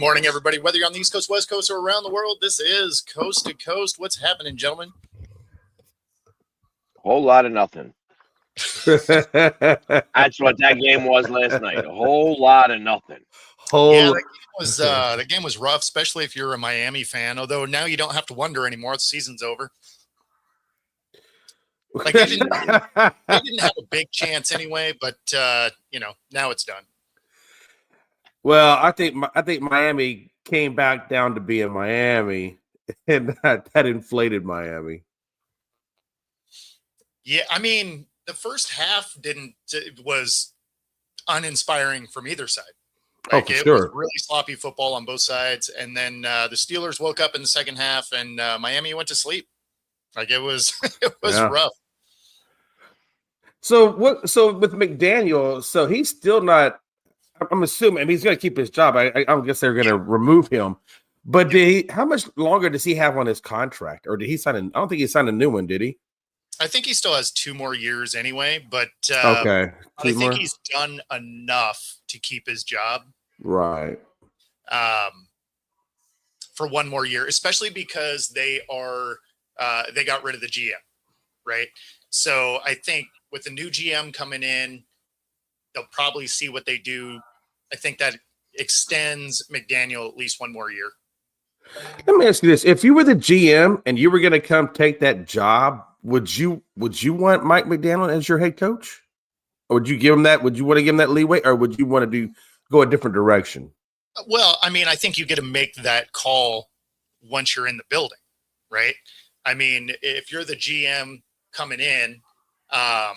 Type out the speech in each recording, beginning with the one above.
morning, everybody. Whether you're on the East Coast, West Coast, or around the world, this is Coast to Coast. What's happening, gentlemen? Whole lot of nothing. That's what that game was last night. A whole lot of nothing. The game was rough, especially if you're a Miami fan. Although now you don't have to wonder anymore. The season's over. Like they didn't have a big chance anyway, but now it's done. Well, I think Miami came back down to being Miami, and that inflated Miami. Yeah, I mean, the first half was uninspiring from either side. Like, it was really sloppy football on both sides, and then the Steelers woke up in the second half, and Miami went to sleep. Like it was rough. So with McDaniel, so he's still not. I'm assuming he's going to keep his job. I guess they're going to remove him. But how much longer does he have on his contract, or did he sign? I don't think he signed a new one, did he? I think he still has 2 more years anyway. But okay, I think he's done enough to keep his job, right? For 1 more year, especially because they got rid of the GM, right? So I think with the new GM coming in, they'll probably see what they do. I think that extends McDaniel at least 1 more year. Let me ask you this: if you were the GM and you were going to come take that job, would you want Mike McDaniel as your head coach, or would you give him that? Would you want to give him that leeway, or would you want to go a different direction? Well, I mean, I think you get to make that call once you're in the building, right? I mean, if you're the GM coming in, I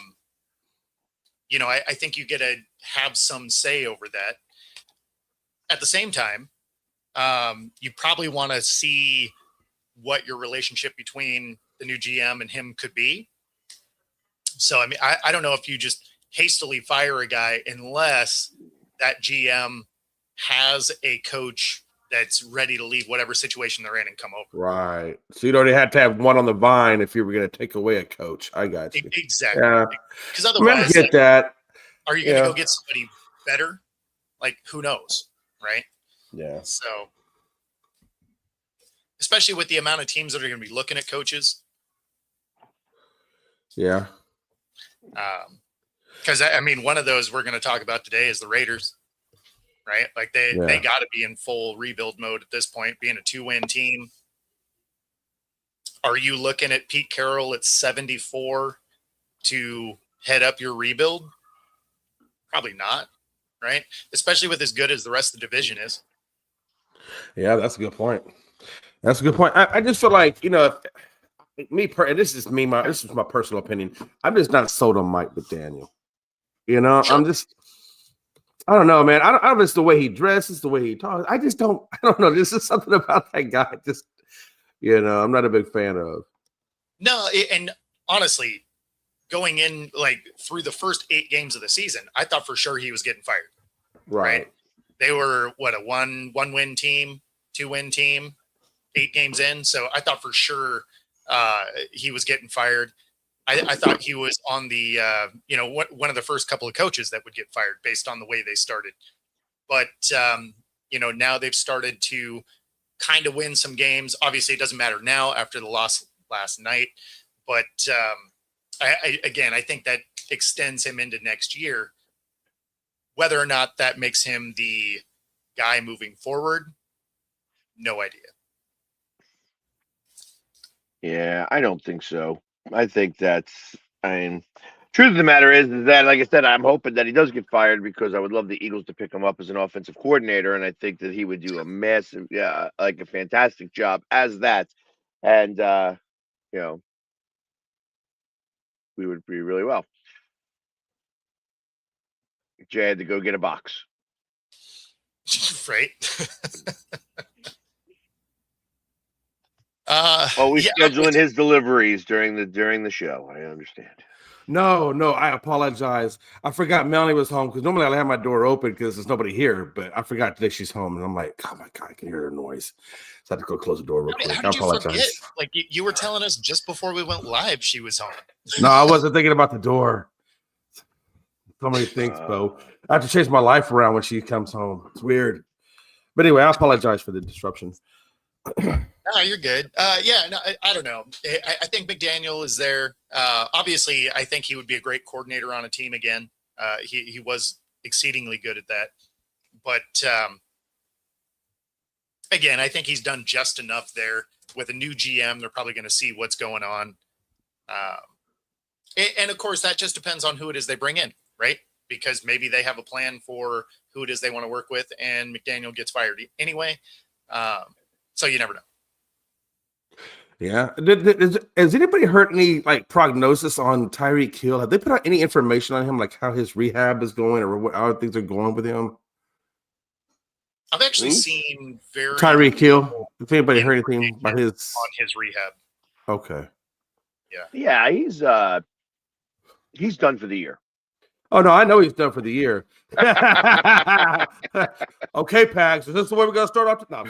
think you get to have some say over that. At the same time, you probably want to see what your relationship between the new GM and him could be. So, I mean, I don't know if you just hastily fire a guy unless that GM has a coach that's ready to leave whatever situation they're in and come over. Right. So you'd already had to have one on the vine if you were going to take away a coach. I got you. Exactly. Yeah. Because otherwise, I get that. Are you going to go get somebody better? Like, who knows, right? Yeah. So, especially with the amount of teams that are going to be looking at coaches. Yeah. Because, I mean, one of those we're going to talk about today is the Raiders, right? Like, they got to be in full rebuild mode at this point, being a 2-win team. Are you looking at Pete Carroll at 74 to head up your rebuild? Probably not, right? Especially with as good as the rest of the division is. Yeah, that's a good point. That's a good point. I just feel like, this is my personal opinion. I'm just not sold on Mike McDaniel. Sure. I don't know, man. I don't know if it's the way he dresses, the way he talks. I don't know. This is something about that guy. I'm not a big fan of. No, and honestly, going in like through the first 8 games of the season, I thought for sure he was getting fired. Right? They were a one-win team, 2-win team, 8 games in. So I thought for sure he was getting fired. I thought he was on the one of the first couple of coaches that would get fired based on the way they started. But now they've started to kind of win some games. Obviously, it doesn't matter now after the loss last night. But I think that extends him into next year. Whether or not that makes him the guy moving forward, no idea. Yeah, I don't think so. I think truth of the matter is that, like I said, I'm hoping that he does get fired because I would love the Eagles to pick him up as an offensive coordinator, and I think that he would do a fantastic job as that. And, we would be really well. Jay had to go get a box. Right. Scheduling his deliveries during the show. I understand. No, I apologize. I forgot Melanie was home because normally I have my door open because there's nobody here, but I forgot today she's home, and I'm like, oh my God, I can hear her noise. So I had to go close the door real quick. How did you forget? Like you were telling us just before we went live, she was home. No, I wasn't thinking about the door. So many things, Bo. I have to change my life around when she comes home. It's weird. But anyway, I apologize for the disruption. No, you're good. Yeah, no, I don't know. I think McDaniel is there. Obviously, I think he would be a great coordinator on a team again. He was exceedingly good at that. But again, I think he's done just enough there. With a new GM, they're probably going to see what's going on. And of course, that just depends on who it is they bring in, right? Because maybe they have a plan for who it is they want to work with, and McDaniel gets fired anyway. So you never know. Yeah. Has anybody heard any like prognosis on Tyreek Hill? Have they put out any information on him, like how his rehab is going or what how things are going with him? I've actually seen very Tyreek Hill. If anybody heard anything about his on his rehab. Okay. Yeah, he's done for the year. Oh no, I know he's done for the year. Okay, Pags. Is this the way we're gonna start off? No,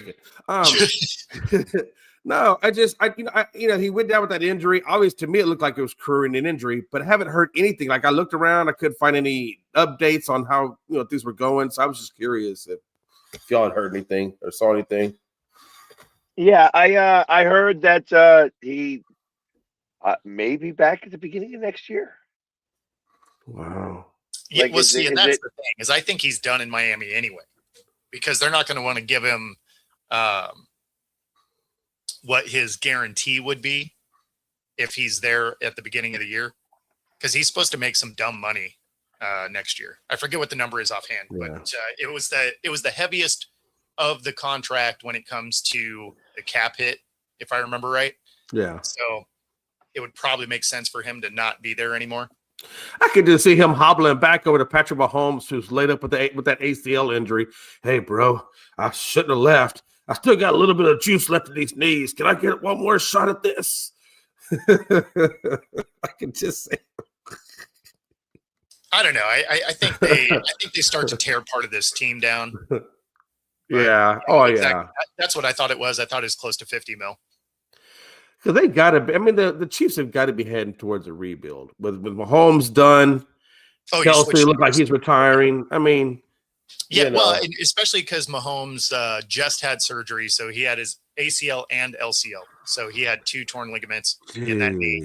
I'm kidding. No, he went down with that injury. Always to me, it looked like it was curing an injury, but I haven't heard anything. Like I looked around, I couldn't find any updates on how things were going. So I was just curious if y'all had heard anything or saw anything. Yeah, I heard that he may be back at the beginning of next year. Wow. Yeah, Like, well, see, and that's the thing is, I think he's done in Miami anyway, because they're not going to want to give him what his guarantee would be if he's there at the beginning of the year, because he's supposed to make some dumb money next year. I forget what the number is offhand, but it was the heaviest of the contract when it comes to the cap hit, if I remember right. Yeah. So it would probably make sense for him to not be there anymore. I could just see him hobbling back over to Patrick Mahomes, who's laid up with that ACL injury. Hey, bro, I shouldn't have left. I still got a little bit of juice left in these knees. Can I get one more shot at this? I can just say. I don't know. I think they start to tear part of this team down. Yeah. Exactly. That's what I thought it was. I thought it was close to 50 mil. Because they got to be. I mean, the Chiefs have got to be heading towards a rebuild. With Mahomes done, Kelsey looked like he's retiring. I mean, yeah, well, especially because Mahomes just had surgery, so he had his ACL and LCL, so he had 2 torn ligaments in that knee,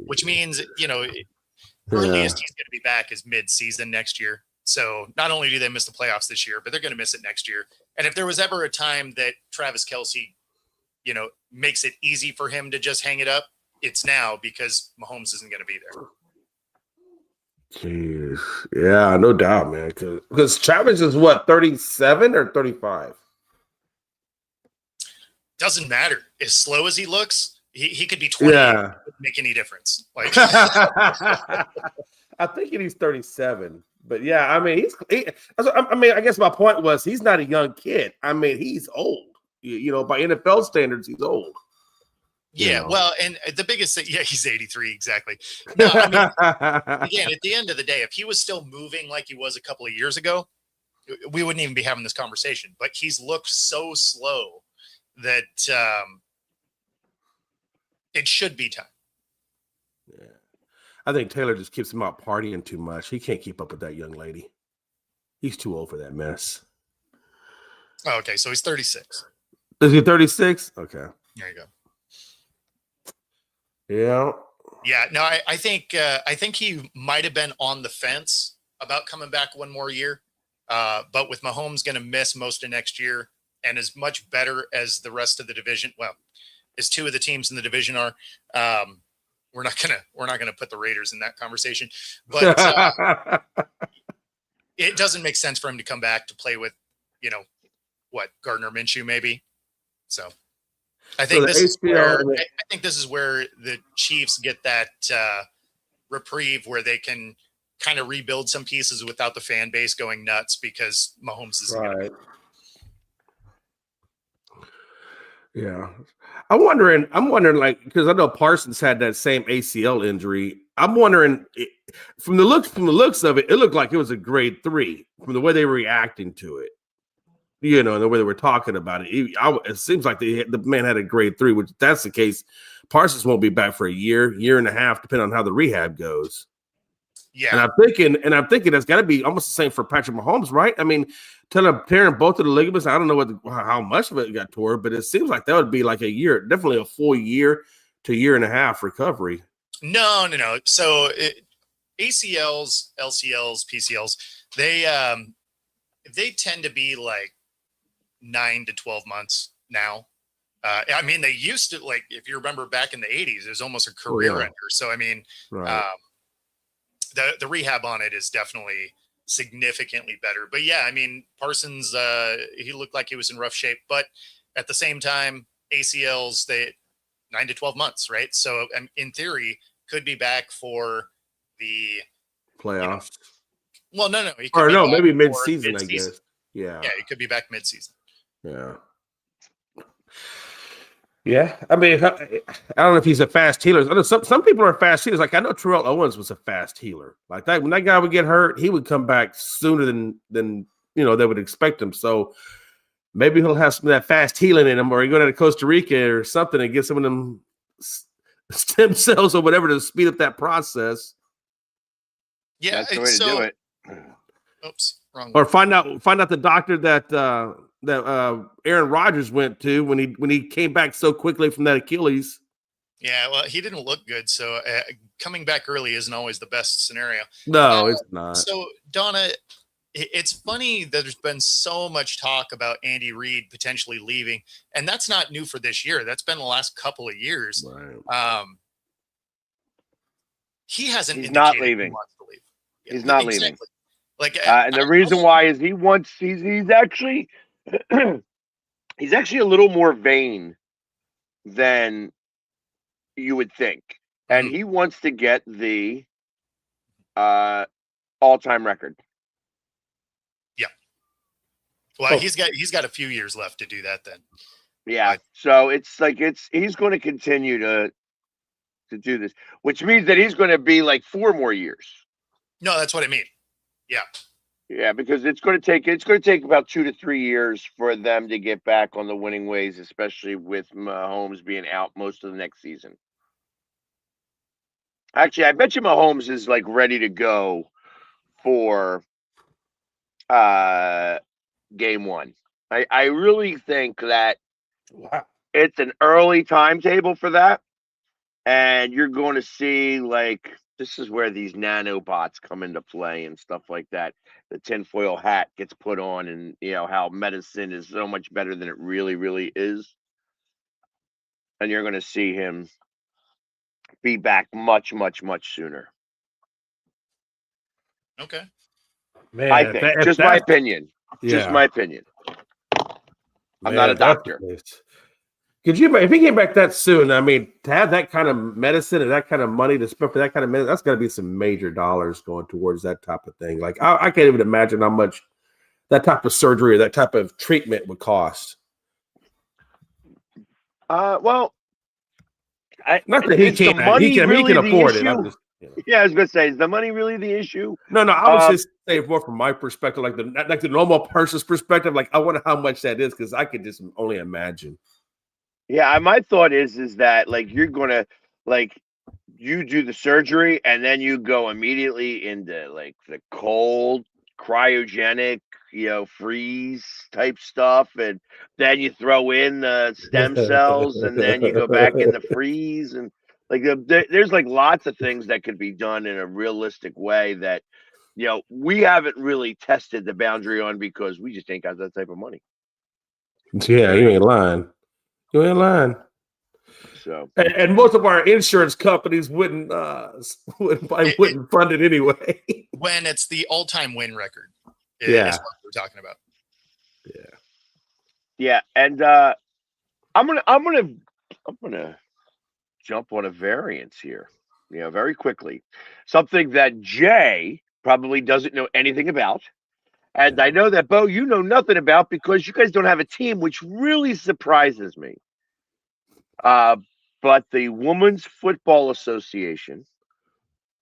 which means earliest he's going to be back is mid-season next year. So not only do they miss the playoffs this year, but they're going to miss it next year. And if there was ever a time that Travis Kelce, makes it easy for him to just hang it up, it's now, because Mahomes isn't going to be there. Jeez. Yeah, no doubt, man. Because Travis is what, 37 or 35? Doesn't matter. As slow as he looks, he could be 20. Yeah. It wouldn't make any difference. Like, I think he's 37. But yeah, I mean, I guess my point was he's not a young kid. I mean, he's old. By NFL standards, he's old. Yeah, well, and the biggest thing, he's 83, exactly. No, I mean, again, at the end of the day, if he was still moving like he was a couple of years ago, we wouldn't even be having this conversation. But he's looked so slow that it should be time. Yeah, I think Taylor just keeps him out partying too much. He can't keep up with that young lady. He's too old for that mess. Oh, okay, so he's 36. Is he 36? Okay. There you go. Yeah. Yeah. No, I think he might have been on the fence about coming back one more year. But with Mahomes going to miss most of next year, and as much better as the rest of the division, well, as 2 of the teams in the division are, we're not gonna put the Raiders in that conversation. But it doesn't make sense for him to come back to play with, Gardner Minshew maybe. So I think this is where the Chiefs get that reprieve where they can kind of rebuild some pieces without the fan base going nuts because Mahomes isn't going to be. Yeah. I'm wondering, like, because I know Parsons had that same ACL injury. I'm wondering, from the looks of it, it looked like it was a grade 3 from the way they were reacting to it. And the way they were talking about it. It seems like the man had a grade 3, which if that's the case, Parsons won't be back for a year and a half, depending on how the rehab goes. Yeah. And I'm thinking that's got to be almost the same for Patrick Mahomes, right? I mean, tearing both of the ligaments, I don't know how much of it got tore, but it seems like that would be like a year, definitely a full year to year and a half recovery. No. So ACLs, LCLs, PCLs, they tend to be like 9 to 12 months now. I mean, they used to, like, if you remember back in the 80s, it was almost a career ender. So, I mean, right. The rehab on it is definitely significantly better. But yeah, I mean, Parsons, he looked like he was in rough shape, but at the same time, ACLs, 9 to 12 months, right? So in theory, could be back for the playoffs. Well, no, he could or be no, back maybe for mid-season, I guess. Yeah, he could be back mid-season. Yeah, I mean, I don't know if he's a fast healer. I know some people are fast healers. Like I know Terrell Owens was a fast healer. Like that, when that guy would get hurt, he would come back sooner than they would expect him. So maybe he'll have some of that fast healing in him, or he go down to Costa Rica or something and get some of them stem cells or whatever to speed up that process. Yeah, that's the way to do it. Oops, wrong. Or find out the doctor that Aaron Rodgers went to when he came back so quickly from that Achilles. Yeah, well, he didn't look good, so coming back early isn't always the best scenario. No, it's not. So, Donna, it's funny that there's been so much talk about Andy Reid potentially leaving, and that's not new for this year. That's been the last couple of years. Right. He hasn't. He's not leaving. He wants to leave. He's not leaving. Like, and the reason why is he's actually he's actually a little more vain than you would think, and he wants to get the all-time record. Yeah. Well, he's got a few years left to do that then. Yeah. So it's like he's going to continue to do this, which means that he's going to be like 4 more years. No, that's what I mean. Yeah. Yeah, because it's going to take about 2 to 3 years for them to get back on the winning ways, especially with Mahomes being out most of the next season. Actually, I bet you Mahomes is like ready to go for game 1. I really think that it's an early timetable for that, and you're going to see like. This is where these nanobots come into play and stuff like that. The tinfoil hat gets put on, and how medicine is so much better than it really, really is. And you're going to see him be back much, much, much sooner. Okay. Man, I think. Just my opinion. Yeah. Just my opinion. I'm not a doctor. Could you, if he came back that soon? I mean, to have that kind of medicine and that kind of money to spend for that kind of medicine, that's got to be some major dollars going towards that type of thing. Like, I can't even imagine how much that type of surgery or that type of treatment would cost. Well, not that he can afford it. Yeah, I was gonna say, is the money really the issue? No, I was just saying more from my perspective, like the normal person's perspective. Like, I wonder how much that is, because I could just only imagine. Yeah, my thought is that like you're gonna you do the surgery and then you go immediately into like the cold cryogenic freeze type stuff, and then you throw in the stem cells and then you go back in the freeze, and like there's like lots of things that could be done in a realistic way that we haven't really tested the boundary on, because we just ain't got that type of money. Yeah, you ain't lying. You ain't lying. So, and most of our insurance companies wouldn't fund it anyway. When it's the all-time win record, is what we're talking about. Yeah, and I'm gonna jump on a variance here, very quickly. Something that Jay probably doesn't know anything about. And I know that, Bo, you know nothing about, because you guys don't have a team, which really surprises me. But the Women's Football Association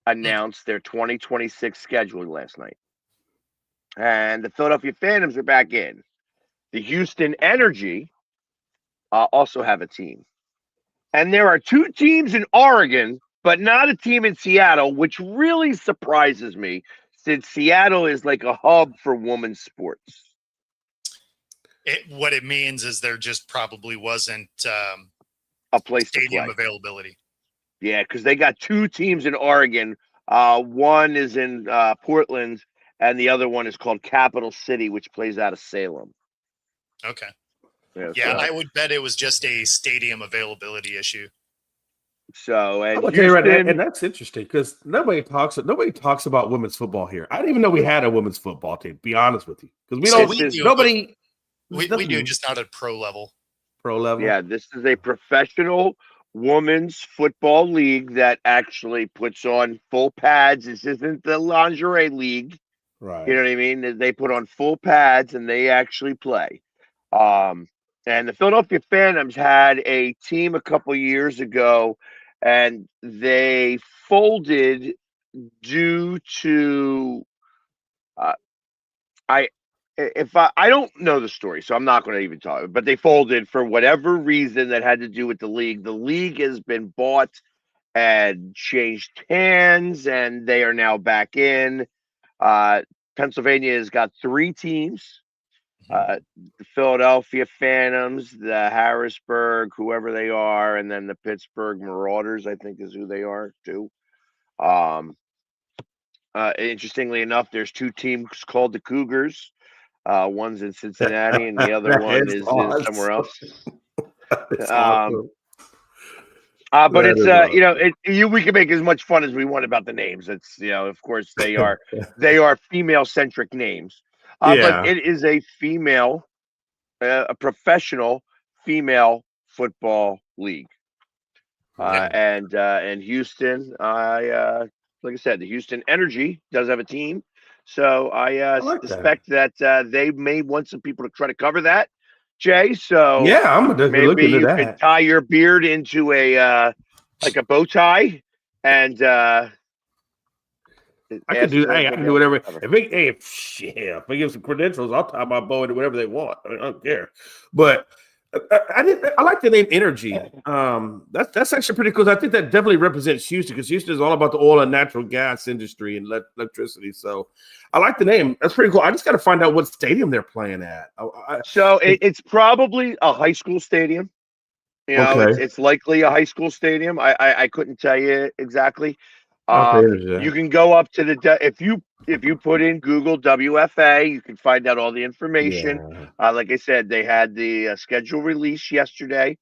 announced their 2026 schedule last night. And the Philadelphia Phantoms are back in. The Houston Energy also have a team. And there are 2 teams in Oregon but not a team in Seattle, which really surprises me since Seattle is like a hub for women's sports. What it means is there just probably wasn't a place stadium to play. availability. Yeah, because they got 2 teams in Oregon. One is in Portland, and the other one is called Capital City, which plays out of Salem. Okay. Yeah, I would bet it was just a stadium availability issue. So, and I'm gonna Houston, tell you right, and that's interesting because nobody talks about women's football here. I didn't even know we had a women's football team. Be honest with you, because we So don't. we do, Nobody. We do, just not at pro level. Pro level. Yeah, this is a professional women's football league that actually puts on full pads. This isn't the lingerie league. Right. You know what I mean? They put on full pads and they actually play. And the Philadelphia Phantoms had a team a couple years ago, and they folded due to I don't know the story, so I'm not going to even talk. But they folded for whatever reason that had to do with the league. The league has been bought and changed hands, and they are now back in. Pennsylvania has got 3 teams: the Philadelphia Phantoms, the Harrisburg, whoever they are, and then the Pittsburgh Marauders, I think, is who they are too. Interestingly enough, there's 2 teams called the Cougars. One's in Cincinnati, and the other one is awesome. In somewhere else. Awesome. But it's awesome. We can make as much fun as we want about the names. It's of course they are female centric names. But it is a professional female football league. And Houston, like I said, the Houston Energy does have a team. So I suspect that they may want some people to try to cover that, Jay. So yeah, I'm gonna maybe you could tie your beard into a like a bow tie, and I can do. Hey, I can do whatever. If they give some credentials, I'll tie my bow into whatever they want. I don't care. But I like the name Energy. That's actually pretty cool. I think that definitely represents Houston because Houston is all about the oil and natural gas industry and electricity. So I like the name. That's pretty cool. I just got to find out what stadium they're playing at. It's probably a high school stadium. It's likely a high school stadium. I couldn't tell you exactly. You can go up to if you put in Google WFA, you can find out all the information. Yeah. Like I said, they had the schedule release yesterday.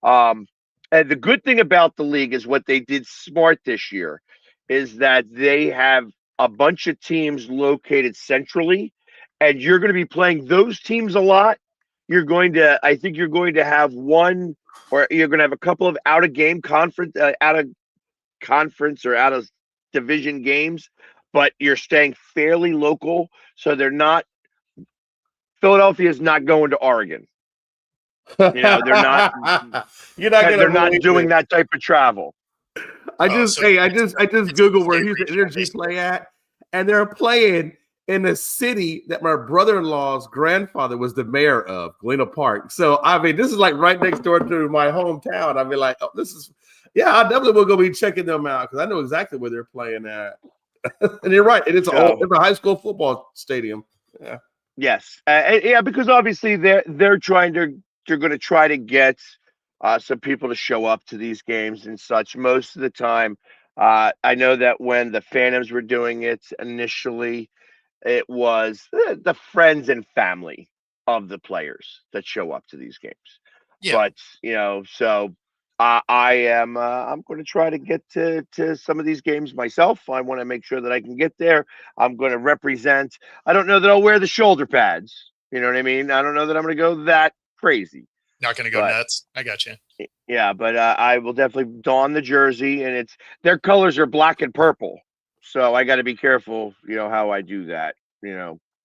And the good thing about the league is what they did smart this year is that they have a bunch of teams located centrally, and you're going to be playing those teams a lot. I think you're going to have one, or you're going to have a couple of out of conference or out of division games, but you're staying fairly local, so Philadelphia is not going to Oregon. They're not. They're not doing that type of travel. I just Googled where Houston Energy play at, and they're playing in a city that my brother-in-law's grandfather was the mayor of, Galena Park. So I mean, this is like right next door to my hometown. I mean, like, oh, this is. Yeah, I definitely will go be checking them out because I know exactly where they're playing at. And you're right; it's a high school football stadium. Yeah. Yes, because obviously they're going to try to get some people to show up to these games and such. Most of the time, I know that when the Phantoms were doing it initially, it was the friends and family of the players that show up to these games. Yeah. But so. I'm going to try to get to some of these games myself. I want to make sure that I can get there. I'm going to represent. I don't know that I'll wear the shoulder pads. You know what I mean? I don't know that I'm going to go that crazy. Not going to go nuts. I got you. Yeah, but I will definitely don the jersey, and their colors are black and purple. So I got to be careful, how I do that,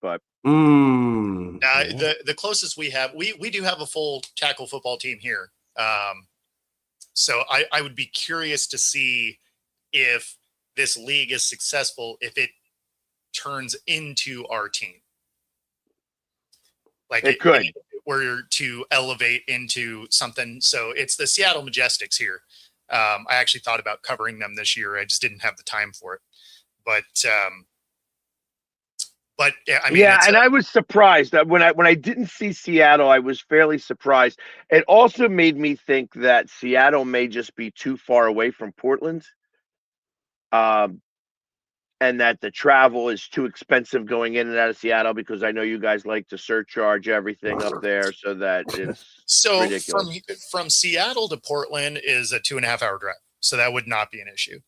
but. Now, the closest we have, we do have a full tackle football team here. So I would be curious to see if this league is successful, if it turns into our team. Like it could. Were to elevate into something. So it's the Seattle Majestics here. I actually thought about covering them this year. I just didn't have the time for it. But yeah, I mean, yeah, and I was surprised that when I didn't see Seattle, I was fairly surprised. It also made me think that Seattle may just be too far away from Portland, and that the travel is too expensive going in and out of Seattle, because I know you guys like to surcharge everything up there, so that it's so ridiculous. from Seattle to Portland is a 2.5 hour drive, so that would not be an issue.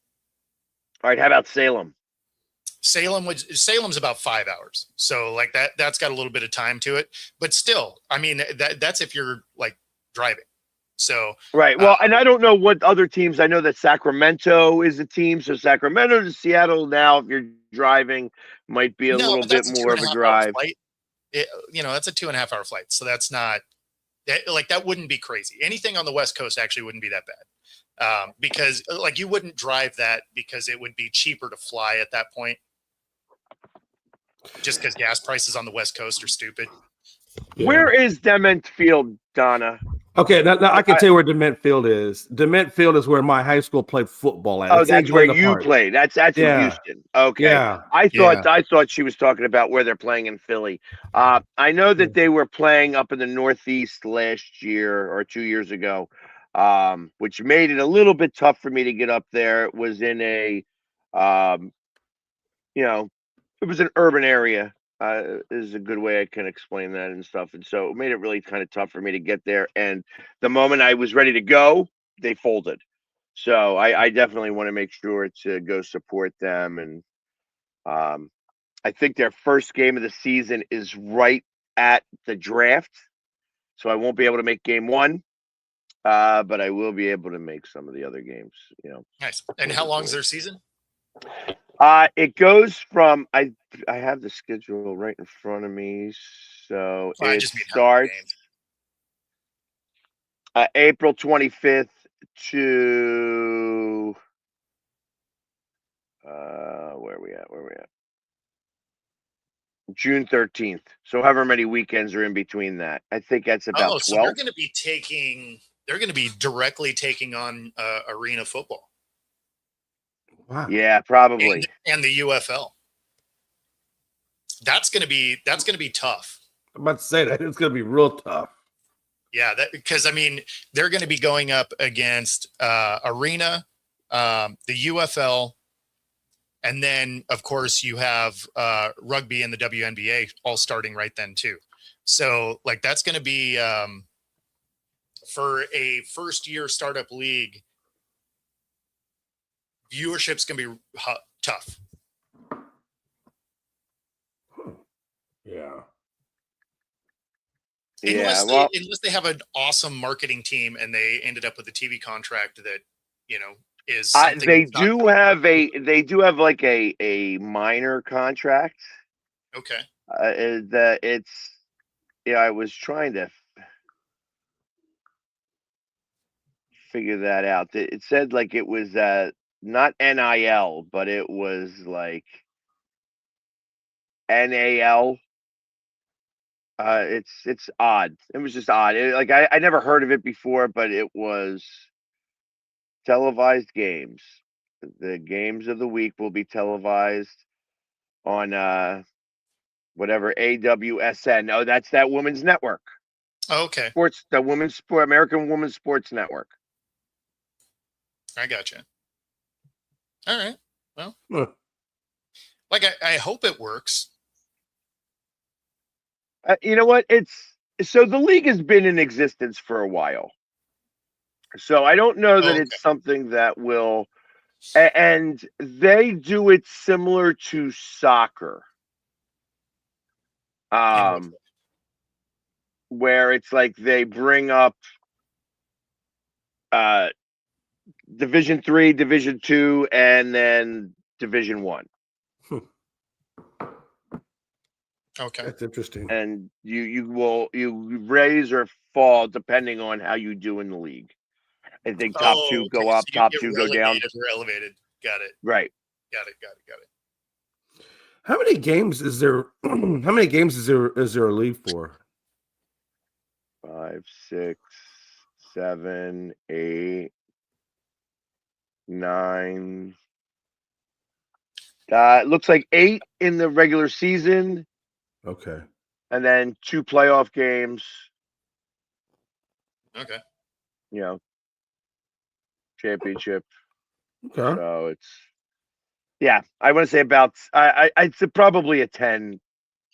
All right, how about Salem? Salem's about 5 hours, so like that's got a little bit of time to it, but still, I mean, that's if you're like driving. So right, well, and I don't know what other teams. I know that Sacramento is a team, so Sacramento to Seattle now, if you're driving, might be a no, little but bit that's more of a 2.5 hour drive. flight. That's a 2.5 hour flight, so that's not that wouldn't be crazy. Anything on the West Coast actually wouldn't be that bad, because like you wouldn't drive that because it would be cheaper to fly at that point. Just because gas prices on the West Coast are stupid. Yeah. Where is Dement Field, Donna? Okay, now I can tell you where Dement Field is. Dement Field is where my high school played football at. Oh, It's in that's where Galena you Park. play. That's in Houston. Okay. Yeah. I thought she was talking about where they're playing in Philly. I know that they were playing up in the Northeast last year or 2 years ago, which made it a little bit tough for me to get up there. It was in a, it was an urban area. Is a good way I can explain that and stuff. And so it made it really kind of tough for me to get there. And the moment I was ready to go, they folded. So I definitely want to make sure to go support them. And I think their first game of the season is right at the draft. So I won't be able to make game one, but I will be able to make some of the other games, Nice. And how long is their season? It goes from I have the schedule right in front of me, so it starts April 25th to where are we at? June 13th. So however many weekends are in between that. I think that's about 12. So they're going to be directly taking on arena football. Wow. Yeah, probably. And the UFL. That's going to be tough. I'm about to say that it's going to be real tough. Yeah, because I mean, they're going to be going up against arena, the UFL, and then of course you have rugby and the WNBA all starting right then too. So like that's going to be for a first year startup league. Viewership's going to be tough. Yeah. Unless they have an awesome marketing team and they ended up with a TV contract that, is something they do have like a minor contract. Okay. I was trying to figure that out. It said like it was not NIL, but it was like NAL. It's odd. It was just odd. I never heard of it before, but it was televised games. The games of the week will be televised on whatever AWSN. Oh, that's that women's network. Oh, okay. American Women's Sports Network. I gotcha. All right. Well, I hope it works. You know what? So the league has been in existence for a while. So I don't know that it's something that will, and they do it similar to soccer. Where it's like they bring up Division 3, Division 2, and then Division 1. Okay. That's interesting. And you raise or fall depending on how you do in the league. I think top two go up, top two go down. Or elevated. Got it. Right. Got it. How many games is there? How many games is there a league for? 5, 6, 7, 8, 9. It looks like 8 in the regular season, Okay. and then 2 playoff games. Okay. You know, championship. Okay. So it's I want to say about it's probably a 10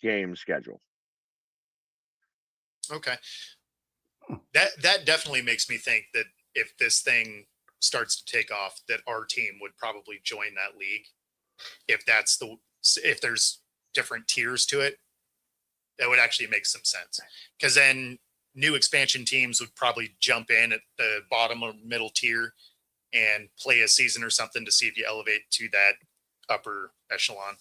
game schedule. Okay. That definitely makes me think that if this thing starts to take off, that our team would probably join that league. If there's different tiers to it, that would actually make some sense. Because then new expansion teams would probably jump in at the bottom or middle tier and play a season or something to see if you elevate to that upper echelon.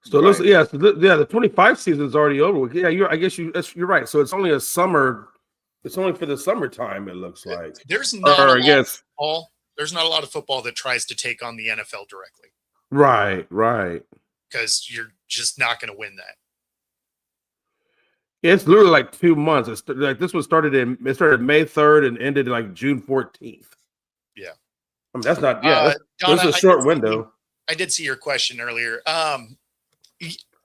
So listen, the 25 season is already over with. Yeah, you're right. So it's only a summer. It's only for the summertime. It looks like there's not a lot of football. There's not a lot of football that tries to take on the NFL directly. Right. Because you're just not going to win that. Yeah, it's literally like 2 months. It's like this was started May 3rd and ended like June 14th. Yeah. I mean, that's not, Donna, this is a short window. I did see your question earlier.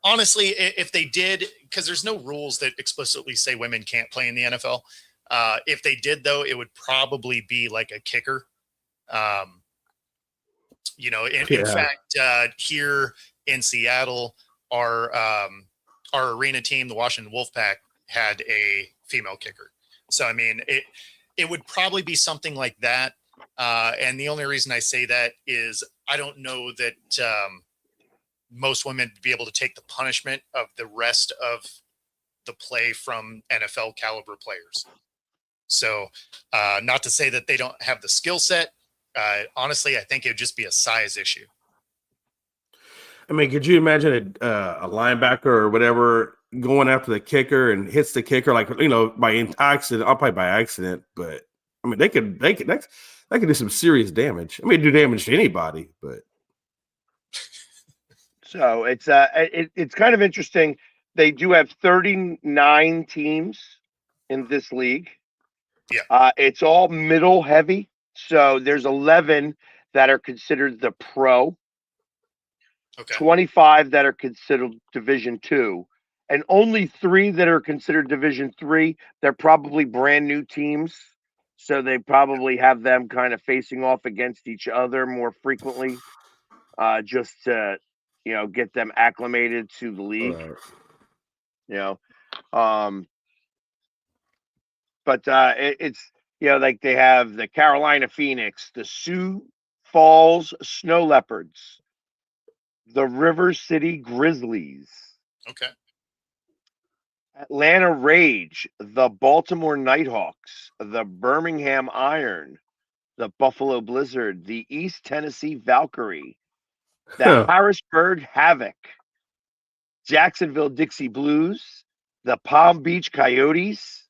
Honestly, if they did, because there's no rules that explicitly say women can't play in the NFL. If they did, though, it would probably be like a kicker. In fact, here in Seattle, our arena team, the Washington Wolfpack, had a female kicker. So, I mean, it would probably be something like that. And the only reason I say that is I don't know that most women would be able to take the punishment of the rest of the play from NFL caliber players. So not to say that they don't have the skill set. Honestly, I think it would just be a size issue. I mean, could you imagine a linebacker or whatever going after the kicker and hits the kicker by accident? I'll probably by accident, but I mean, they could do some serious damage. I mean, do damage to anybody, but. So it's kind of interesting. They do have 39 teams in this league. Yeah. It's all middle heavy. So there's 11 that are considered the pro. Okay. 25 that are considered Division 2, and only 3 that are considered Division 3. They're probably brand new teams, so they probably have them kind of facing off against each other more frequently, just to get them acclimated to the league. But it's like they have the Carolina Phoenix, the Sioux Falls Snow Leopards, the River City Grizzlies. Okay. Atlanta Rage, the Baltimore Nighthawks, the Birmingham Iron, the Buffalo Blizzard, the East Tennessee Valkyrie, the Harrisburg Havoc, Jacksonville Dixie Blues, the Palm Beach Coyotes,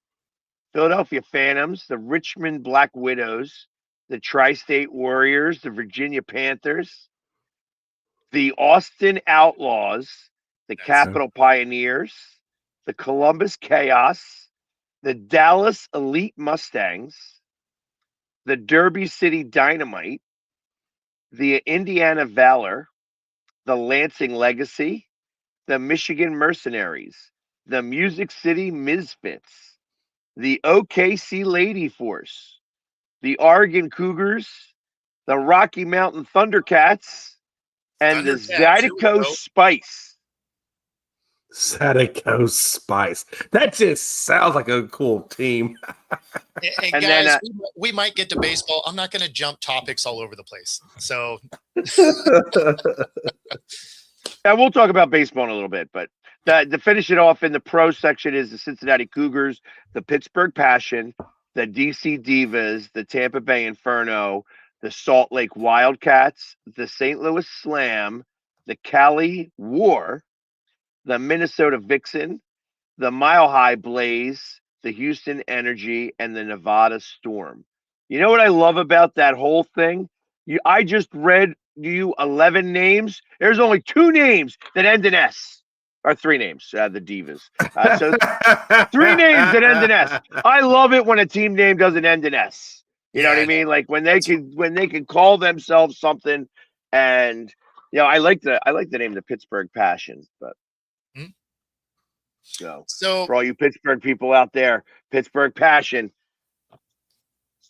Philadelphia Phantoms, the Richmond Black Widows, the Tri-State Warriors, the Virginia Panthers, the Austin Outlaws, the Capitol Pioneers, the Columbus Chaos, the Dallas Elite Mustangs, the Derby City Dynamite, the Indiana Valor, the Lansing Legacy, the Michigan Mercenaries, the Music City Misfits, the OKC Lady Force, the Oregon Cougars, the Rocky Mountain Thundercats, and the Zydeco Spice. Zydeco Spice. That just sounds like a cool team. And guys, then, we might get to baseball. I'm not going to jump topics all over the place. So, yeah, we'll talk about baseball in a little bit. But to finish it off in the pro section is the Cincinnati Cougars, the Pittsburgh Passion, the DC Divas, the Tampa Bay Inferno, the Salt Lake Wildcats, the St. Louis Slam, the Cali War, the Minnesota Vixen, the Mile High Blaze, the Houston Energy, and the Nevada Storm. You know what I love about that whole thing? I just read you 11 names. There's only 2 names that end in S. Or 3 names, the Divas. So 3 names that end in S. I love it when a team name doesn't end in S. You know what I mean? Like when they can call themselves something, and I like the name, the Pittsburgh Passion. But so for all you Pittsburgh people out there, Pittsburgh Passion,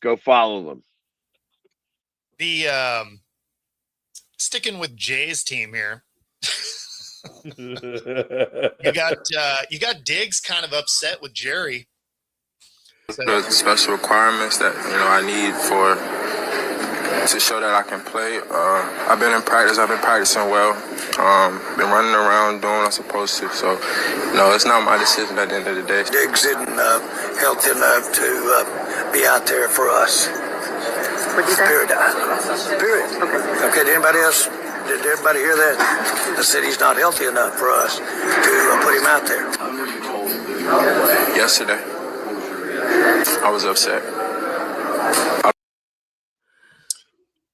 go follow them. The sticking with Jay's team here. you got Diggs kind of upset with Jerry. The special requirements that I need to show that I can play. I've been in practice. I've been practicing well. Been running around doing what I'm supposed to. So it's not my decision at the end of the day. Diggs isn't healthy enough to be out there for us. What'd you say? Period. Okay. Did anybody else? Did everybody hear that? I said he's not healthy enough for us to put him out there. Yesterday, I was upset.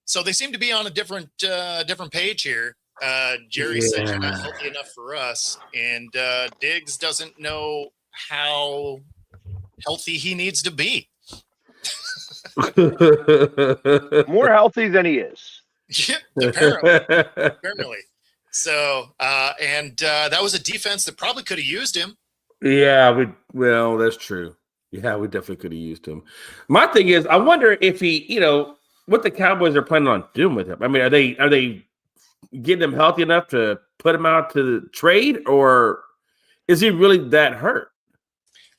So they seem to be on a different page here. Jerry said you're not healthy enough for us, and Diggs doesn't know how healthy he needs to be. More healthy than he is. Yeah, apparently. So, that was a defense that probably could have used him. Yeah, that's true. Yeah, we definitely could have used him. My thing is, I wonder if he, what the Cowboys are planning on doing with him. I mean, are they getting him healthy enough to put him out to the trade, or is he really that hurt?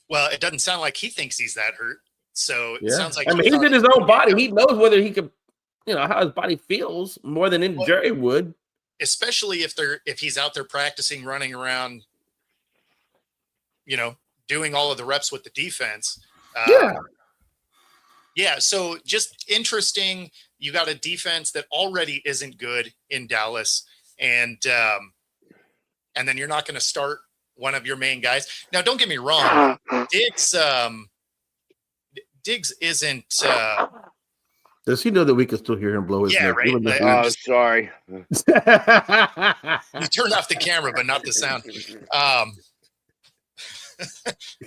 Well, it doesn't sound like he thinks he's that hurt. So it sounds like he's in his own body. He knows whether he could, how his body feels more than Jerry would. Especially if he's out there practicing, running around, doing all of the reps with the defense. So just interesting. You got a defense that already isn't good in Dallas, and then you're not going to start one of your main guys. Now, don't get me wrong. Diggs isn't. Does he know that we can still hear him blow his neck? Right. Sorry. You turned off the camera, but not the sound.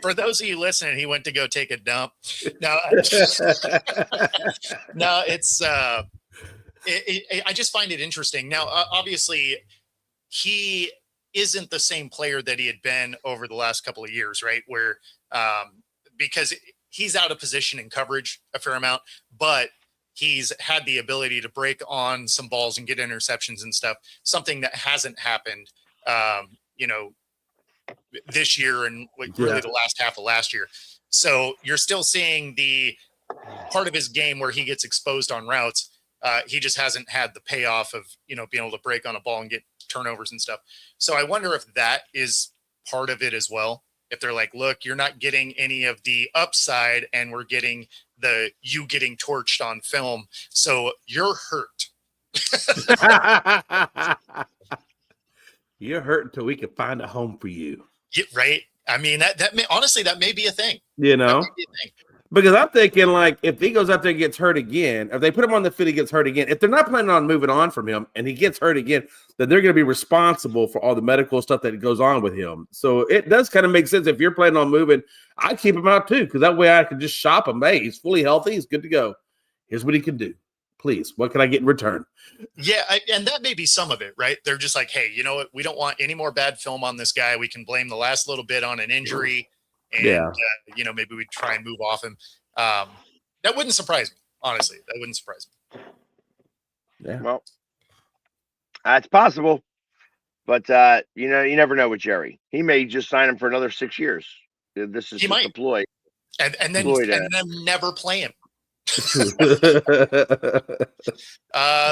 For those of you listening, he went to go take a dump. No, it's. I just find it interesting. Now, obviously, he isn't the same player that he had been over the last couple of years, right? Where, because he's out of position in coverage a fair amount, but he's had the ability to break on some balls and get interceptions and stuff, something that hasn't happened, this year and really the last half of last year. So you're still seeing the part of his game where he gets exposed on routes. He just hasn't had the payoff of, being able to break on a ball and get turnovers and stuff. So I wonder if that is part of it as well. If they're like, look, you're not getting any of the upside and we're getting you getting torched on film. So you're hurt. You're hurt until we can find a home for you. Yeah, right. I mean, that may, honestly, that may be a thing. Because I'm thinking, like, if he goes out there and gets hurt again, if they put him on the field, he gets hurt again. If they're not planning on moving on from him and he gets hurt again, then they're going to be responsible for all the medical stuff that goes on with him. So it does kind of make sense. If you're planning on moving, I keep him out too, because that way I can just shop him. Hey, he's fully healthy. He's good to go. Here's what he can do. Please, what can I get in return? Yeah, and that may be some of it, right? They're just like, hey, you know what? We don't want any more bad film on this guy. We can blame the last little bit on an injury. And, maybe we try and move off him. That wouldn't surprise me, honestly. That wouldn't surprise me. Yeah. Well, it's possible. But, you never know with Jerry. He may just sign him for another 6 years. This is just a ploy. And then never play him.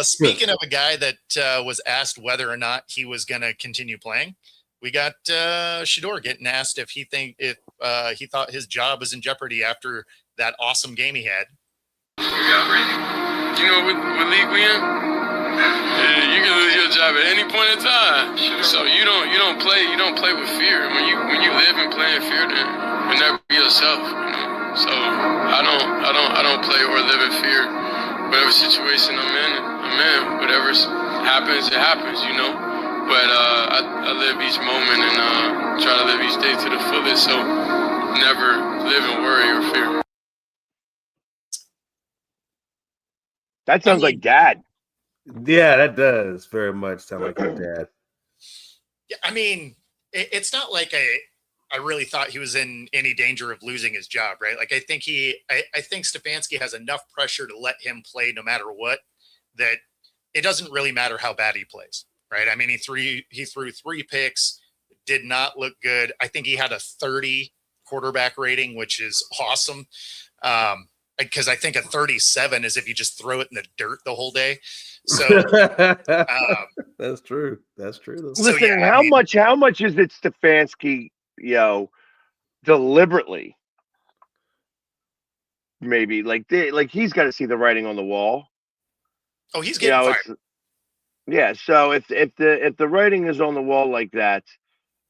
Speaking of a guy that was asked whether or not he was going to continue playing, we got Shedeur getting asked if he thought his job was in jeopardy after that awesome game he had. You know what league we in? Yeah, you can lose your job at any point in time. So you don't play with fear. When you live and play in fear, then you'll never be yourself. So I don't play or live in fear. Whatever situation I'm in. Whatever happens, it happens. But I live each moment and try to live each day to the fullest. So never live in worry or fear. That sounds like Dad. Yeah, that does very much sound like your dad. Yeah, I mean, it's not like I really thought he was in any danger of losing his job, right? Like I think Stefanski has enough pressure to let him play no matter what, that it doesn't really matter how bad he plays, right? I mean, he threw 3 picks, did not look good. I think he had a 30 quarterback rating, which is awesome. Because I think a 37 is if you just throw it in the dirt the whole day. So that's true. That's true. Listen, so, yeah, how much is it Stefanski, deliberately? Maybe like he's got to see the writing on the wall. Oh, he's getting fired. Yeah. So if the writing is on the wall like that,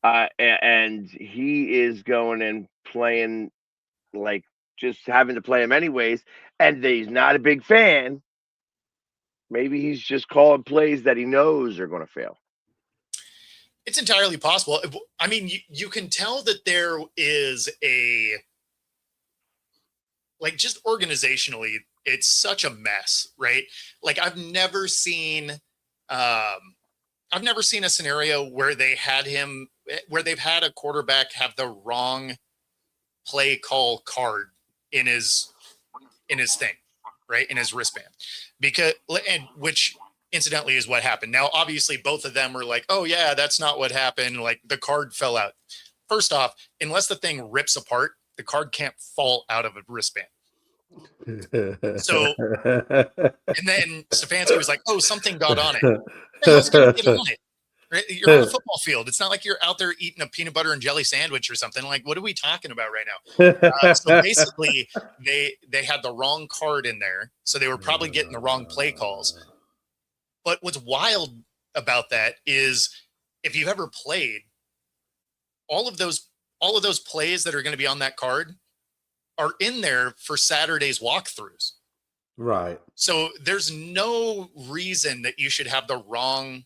and he is going and playing like just having to play him anyways, and he's not a big fan, maybe he's just calling plays that he knows are going to fail. It's entirely possible. I mean, you can tell that there is just organizationally, it's such a mess, right? Like I've never seen a scenario where they've had a quarterback have the wrong play call card in his thing, right? In his wristband, which incidentally is what happened. Now, obviously both of them were like, oh yeah, that's not what happened. Like the card fell out. First off, unless the thing rips apart, the card can't fall out of a wristband. So, and then Stefanski was like, oh, something got on it. What the hell's going to get on it? You're on a football field. It's not like you're out there eating a peanut butter and jelly sandwich or something. Like, what are we talking about right now? So basically, they had the wrong card in there, so they were probably getting the wrong play calls. But what's wild about that is, if you've ever played, all of those plays that are going to be on that card are in there for Saturday's walkthroughs. Right. So there's no reason that you should have the wrong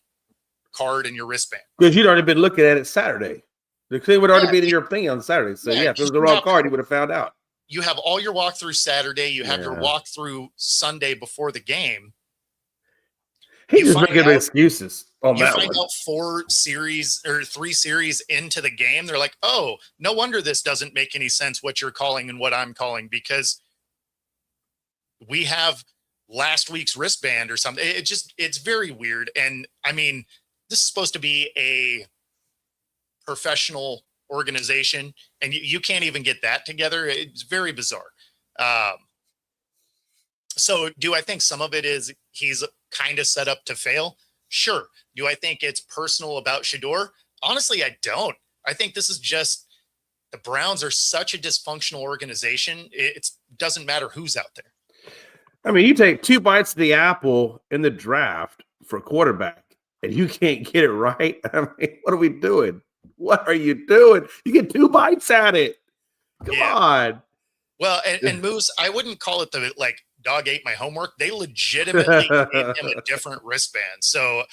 card in your wristband, because you'd already been looking at it Saturday. The thing would already be in your thing on Saturday. So if it was the wrong card, you would have found out. You have all your walkthrough Saturday. You have your walkthrough Sunday before the game. He's just making excuses. You find out 3 series into the game, they're like, oh, no wonder this doesn't make any sense what you're calling and what I'm calling, because we have last week's wristband or something. It's very weird. And I mean, this is supposed to be a professional organization, and you can't even get that together. It's very bizarre. So do I think some of it is he's kind of set up to fail? Sure. Do I think it's personal about Shedeur? Honestly, I don't. I think this is just, the Browns are such a dysfunctional organization. It doesn't matter who's out there. I mean, you take 2 bites of the apple in the draft for a quarterback, and you can't get it right. I mean, what are we doing? What are you doing? You get 2 bites at it. Come on. Well, and Moose, I wouldn't call it the dog ate my homework. They legitimately gave him a different wristband. So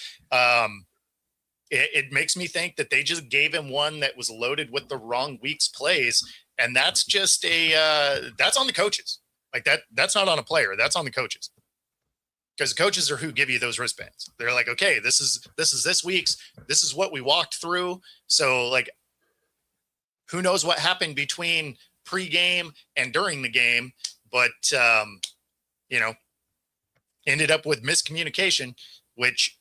it makes me think that they just gave him one that was loaded with the wrong week's plays. And that's just that's on the coaches. Like that's not on a player. That's on the coaches. Because the coaches are who give you those wristbands. They're like, okay, this is this week's, this is what we walked through. So who knows what happened between pregame and during the game, but ended up with miscommunication, which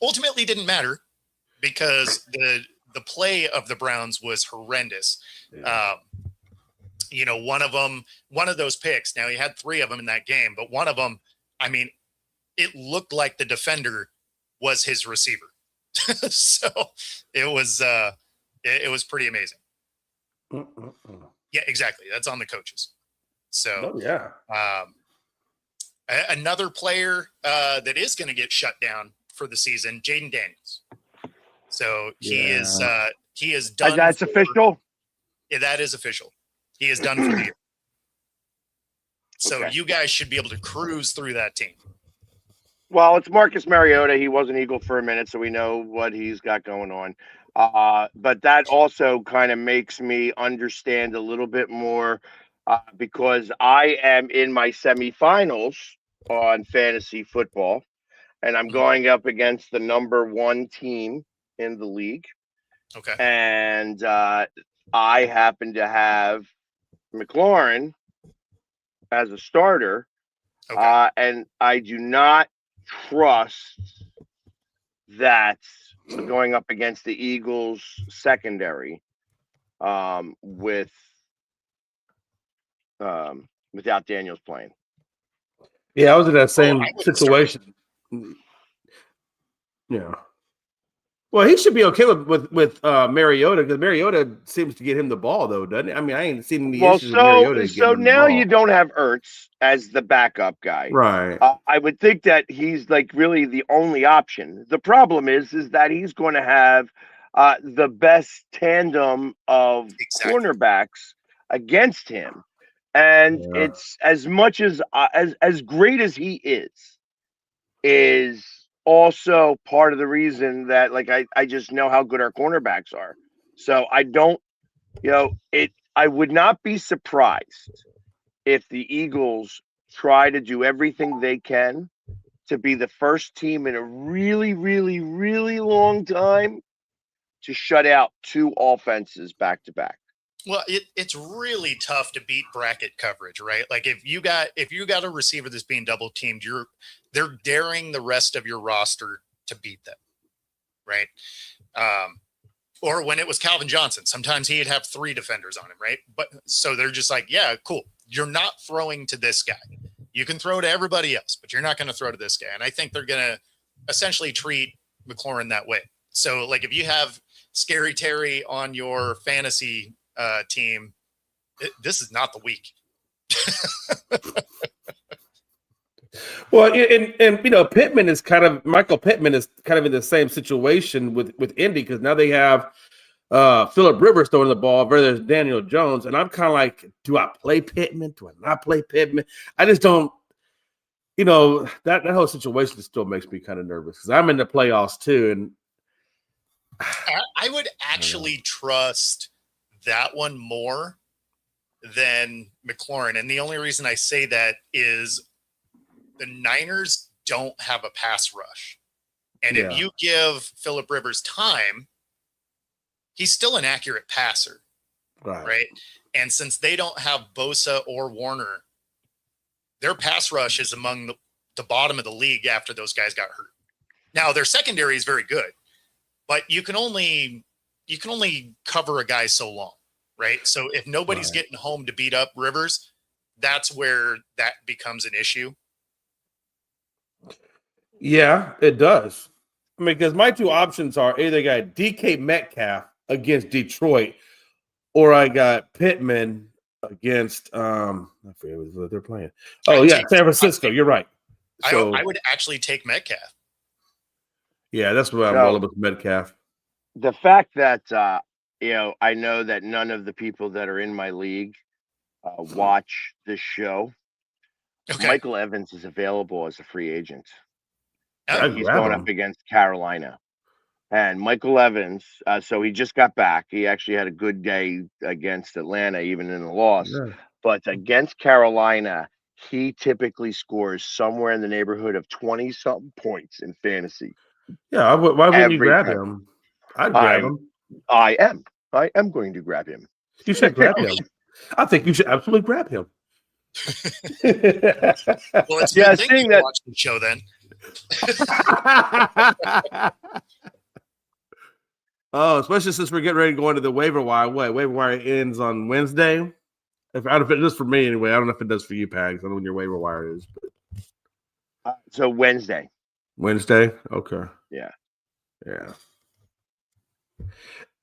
ultimately didn't matter because the play of the Browns was horrendous. Yeah. One of those picks, now he had 3 of them in that game, but one of them, I mean, it looked like the defender was his receiver. So it was pretty amazing. Yeah, exactly. That's on the coaches. So another player that is going to get shut down for the season, Jayden Daniels. So he is done. That's official. Yeah, that is official. He is done for the year. So you guys should be able to cruise through that team. Well, it's Marcus Mariota. He was an Eagle for a minute, so we know what he's got going on. But that also kind of makes me understand a little bit more because I am in my semifinals on fantasy football, and I'm going up against the number 1 team in the league. Okay. And I happen to have McLaurin as a starter, Okay. and I do not trust that going up against the Eagles secondary with without Daniels playing. Yeah, I was in that same I wouldn't start him. situation. Yeah. Well, he should be okay with Mariota because Mariota seems to get him the ball though, doesn't he? I mean, I ain't seen any Well, issues with Mariota so getting him the now you ball. don't have Ertz as the backup guy. Right. I would think that he's like really the only option. The problem is that he's going to have the best tandem of Exactly. cornerbacks against him, and Yeah. it's as much as great as he is also part of the reason that like I just know how good our cornerbacks are. So I don't, I would not be surprised if the Eagles try to do everything they can to be the first team in a really, really, really long time to shut out 2 offenses back to back. Well, it's really tough to beat bracket coverage, right? Like if you got a receiver that's being double teamed, they're daring the rest of your roster to beat them, right? Or when it was Calvin Johnson, sometimes he'd have 3 defenders on him, right? But so they're just like, yeah, cool. You're not throwing to this guy. You can throw to everybody else, but you're not going to throw to this guy. And I think they're going to essentially treat McLaurin that way. So like if you have Scary Terry on your fantasy team, this is not the week. Well, and Pittman is Michael Pittman is kind of in the same situation with Indy because now they have Phillip Rivers throwing the ball versus Daniel Jones, and I'm kind of like, do I play Pittman? Do I not play Pittman? I just don't. That whole situation still makes me kind of nervous because I'm in the playoffs too, and I would actually trust that one more than McLaurin, and the only reason I say that is the Niners don't have a pass rush. And if you give Phillip Rivers time, he's still an accurate passer. Right. And since they don't have Bosa or Warner, their pass rush is among the bottom of the league after those guys got hurt. Now their secondary is very good, but you can only cover a guy so long. Right. So if nobody's getting home to beat up Rivers, that's where that becomes an issue. Yeah, it does. I mean, because my 2 options are either I got DK Metcalf against Detroit, or I got Pittman against I forget what they're playing. Oh yeah, San Francisco. You're right. So I would actually take Metcalf. Yeah, that's what I'm rolling with Metcalf. The fact that I know that none of the people that are in my league watch this show. Okay. Michael Evans is available as a free agent. He's going up against Carolina. And Michael Evans, so he just got back. He actually had a good day against Atlanta, even in the loss. Yeah. But against Carolina, he typically scores somewhere in the neighborhood of 20-something points in fantasy. Yeah, why wouldn't you grab him? I'd grab him. I am going to grab him. You should grab him. I think you should absolutely grab him. Well, it's a good thing you watch the show then. Oh, especially since we're getting ready to go into the waiver wire. Waiver wire ends on Wednesday. If it does for me anyway, I don't know if it does for you, Pags. I don't know when your waiver wire is. But... so Wednesday. Wednesday? Okay. Yeah.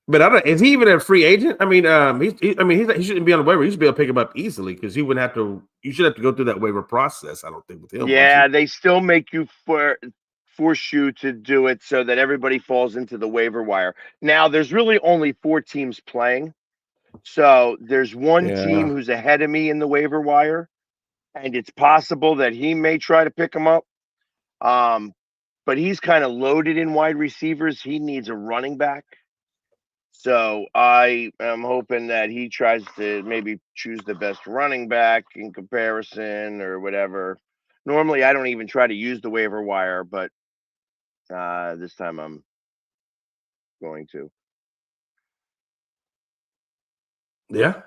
But I don't. Is he even a free agent? I mean, he shouldn't be on the waiver. He should be able to pick him up easily because he wouldn't have to. You should have to go through that waiver process. I don't think with him. Yeah, they still make you force you to do it so that everybody falls into the waiver wire. Now, there's really only 4 teams playing, so there's one team who's ahead of me in the waiver wire, and it's possible that he may try to pick him up. But he's kind of loaded in wide receivers. He needs a running back. So I am hoping that he tries to maybe choose the best running back in comparison or whatever. Normally, I don't even try to use the waiver wire, but this time I'm going to. Yeah.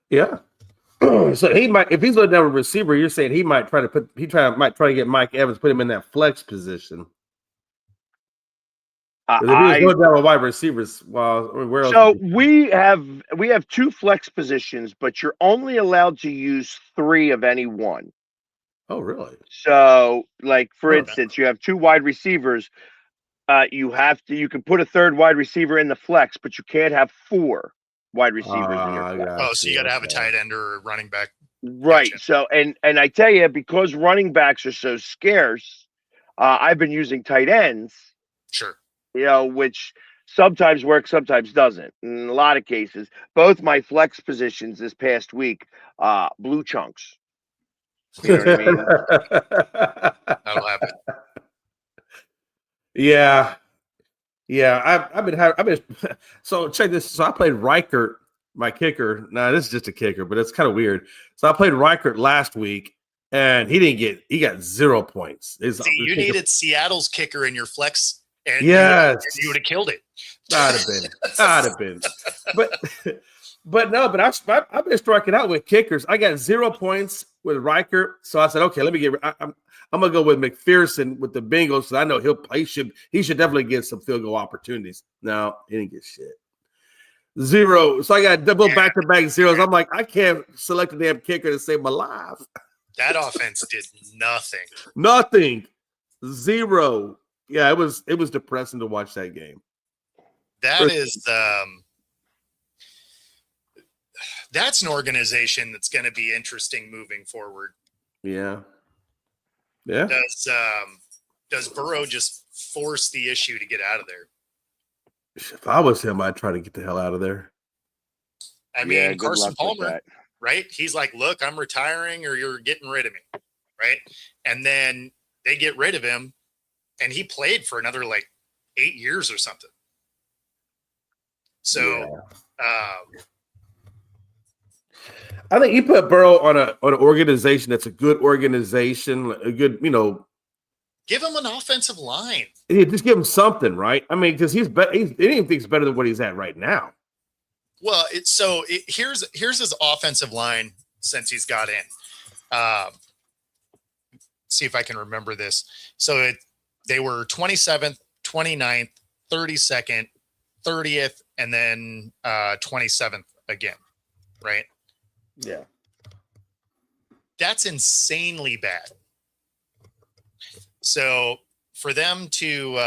Yeah. So he might, if he's looking at a receiver, you're saying he might try to get Mike Evans, put him in that flex position. If he's going down with wide receivers, where else? So we have 2 flex positions, but you're only allowed to use 3 of any one. Oh, really? So, like for instance, you have 2 wide receivers. You can put a third wide receiver in the flex, but you can't have 4 wide receivers in your flex. So you got to have a tight end or a running back. Right. Gotcha. So, and I tell you, because running backs are so scarce, I've been using tight ends. Sure. Which sometimes works, sometimes doesn't. In a lot of cases, both my flex positions this past week, blue chunks. You know what I mean? That'll happen. Yeah. I've been. So check this. So I played Reichert, my kicker. Now this is just a kicker, but it's kind of weird. So I played Reichert last week, and he got 0 points. You needed Seattle's kicker in your flex, and you would have killed it. I'd have been. But I've been striking out with kickers. I got 0 points with Reichert, so I said, okay, let me get. I'm gonna go with McPherson with the Bengals. So I know he should definitely get some field goal opportunities. No, he didn't get shit. 0. So I got double back-to-back zeros. I'm like, I can't select a damn kicker to save my life. That offense did nothing. Nothing. 0. Yeah, it was depressing to watch that game. That's an organization that's going to be interesting moving forward. Yeah. Yeah. Does Burrow just force the issue to get out of there? If I was him, I'd try to get the hell out of there. I mean, Carson Palmer, right? He's like, look, I'm retiring or you're getting rid of me, right? And then they get rid of him, and he played for another 8 years or something. So I think you put Burrow on an organization that's a good organization, a good, give him an offensive line. Yeah, just give him something, right? I mean, because anything thinks better than what he's at right now. Well, here's his offensive line since he's got in. See if I can remember this. So they were 27th, 29th, 32nd, 30th, and then 27th again, right? Yeah. That's insanely bad. So for them to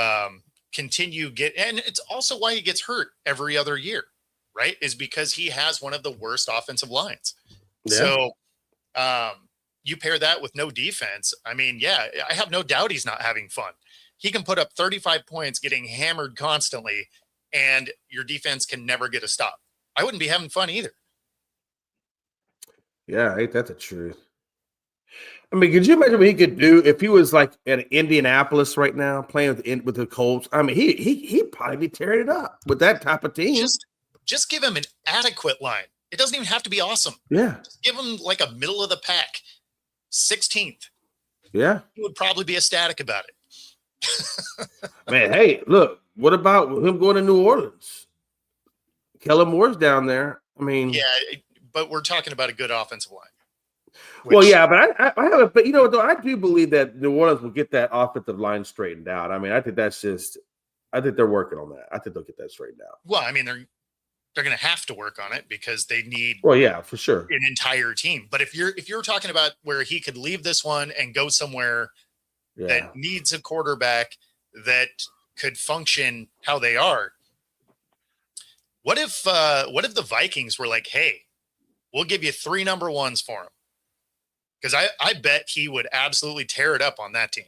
continue and it's also why he gets hurt every other year, right? Is because he has one of the worst offensive lines. Yeah. So you pair that with no defense. I mean, I have no doubt he's not having fun. He can put up 35 points getting hammered constantly, and your defense can never get a stop. I wouldn't be having fun either. Yeah, ain't that the truth? I mean, could you imagine what he could do if he was like at Indianapolis right now playing with the Colts? I mean, he'd probably be tearing it up with that type of team. Just give him an adequate line. It doesn't even have to be awesome. Yeah. Just give him like a middle of the pack, 16th. Yeah. He would probably be ecstatic about it. Man, hey, look, what about him going to New Orleans? Kellen Moore's down there. I mean, yeah, but we're talking about a good offensive line. Well, yeah, but I have a, but though I do believe that New Orleans will get that offensive line straightened out. I mean, I think they're working on that. I think they'll get that straightened out. Well, I mean, they're going to have to work on it because they need. Well, yeah, for sure, an entire team. But if you're talking about where he could leave this one and go somewhere that needs a quarterback that could function how they are, what if the Vikings were like, hey, we'll give you 3 number ones for him? Because I bet he would absolutely tear it up on that team.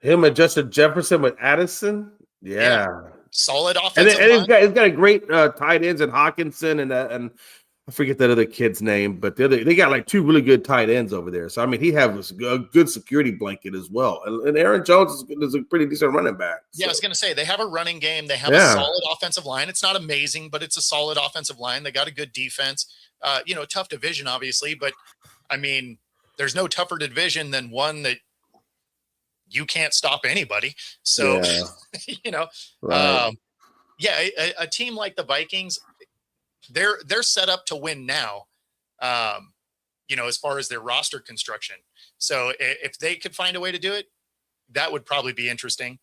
Him and Justin Jefferson with Addison? Yeah. Solid offensive line. He's got a great tight ends in Hawkinson and I forget that other kid's name, but they got like 2 really good tight ends over there. So, I mean, he has a good security blanket as well. And Aaron Jones is a pretty decent running back. Yeah, I was going to say, they have a running game. They have a solid offensive line. It's not amazing, but it's a solid offensive line. They got a good defense. Tough division, obviously, but I mean, there's no tougher division than one that you can't stop anybody. So, right. A team like the Vikings, they're set up to win now. As far as their roster construction. So if they could find a way to do it, that would probably be interesting.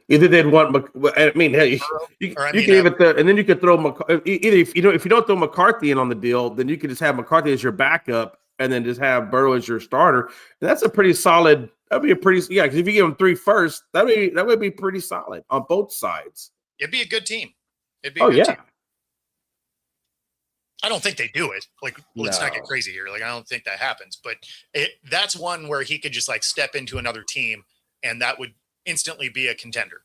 Either they'd want, I mean, hey, you can even and then you could throw either if you don't throw McCarthy in on the deal, then you could just have McCarthy as your backup and then just have Burrow as your starter. And that's a pretty solid. That'd be because if you give him 3 first, that would be pretty solid on both sides. It'd be a good team. It'd be a good team. I don't think they do it. Let's not get crazy here. I don't think that happens. But that's one where he could just step into another team, and that would instantly be a contender.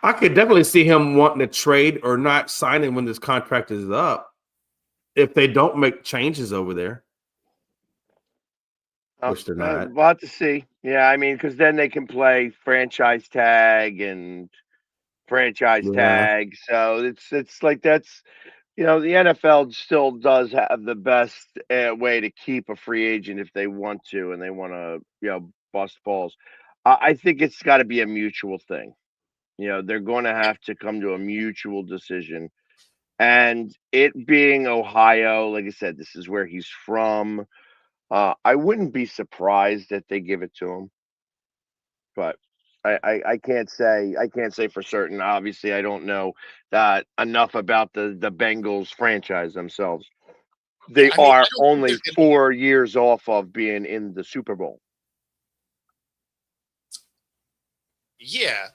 I could definitely see him wanting to trade or not signing when this contract is up if they don't make changes over there. Which they're not. We'll have to see. Yeah, I mean, because then they can play franchise tag and franchise tag. So it's like that's. The NFL still does have the best way to keep a free agent if they want to, and they want to, bust balls. I think it's got to be a mutual thing. They're going to have to come to a mutual decision. And it being Ohio, like I said, this is where he's from. I wouldn't be surprised that they give it to him. But I can't say for certain. Obviously, I don't know that enough about the Bengals franchise themselves. They are only 4 years off of being in the Super Bowl. Yeah,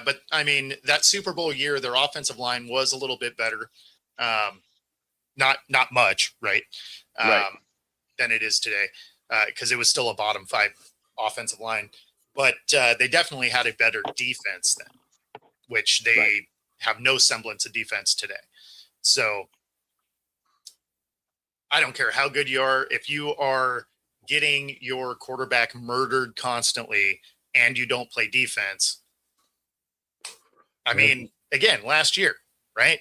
but I mean that Super Bowl year, their offensive line was a little bit better, not much, right? Than it is today, because it was still a bottom 5 offensive line. But they definitely had a better defense then, which they have no semblance of defense today. So I don't care how good you are. If you are getting your quarterback murdered constantly and you don't play defense, I mean, again, last year, right?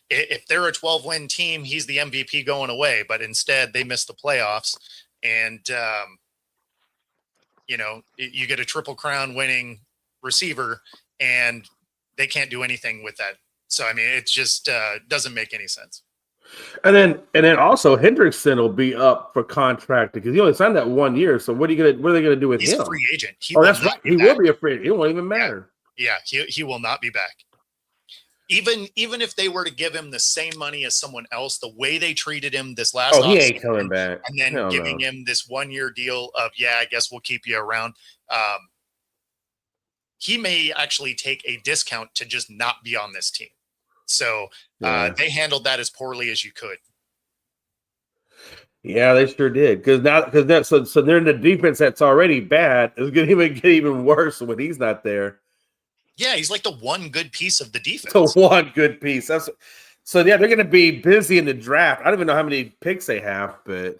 If they're a 12-win team, he's the MVP going away. But instead, they missed the playoffs. And you get a Triple Crown winning receiver and they can't do anything with that. So, I mean, it just doesn't make any sense. And then also Hendrickson will be up for contract because he only signed that 1 year. So what are they going to do with him? He's a free agent. That's right. He will be a free agent. It won't even matter. Yeah. He will not be back. Even if they were to give him the same money as someone else, the way they treated him this last offseason, he ain't coming back. And then giving him this 1 year deal of, I guess we'll keep you around. He may actually take a discount to just not be on this team. So they handled that as poorly as you could. Yeah, they sure did. So they're in the defense that's already bad. It's going to get even worse when he's not there. Yeah, he's like the one good piece of the defense. The one good piece. They're going to be busy in the draft. I don't even know how many picks they have, but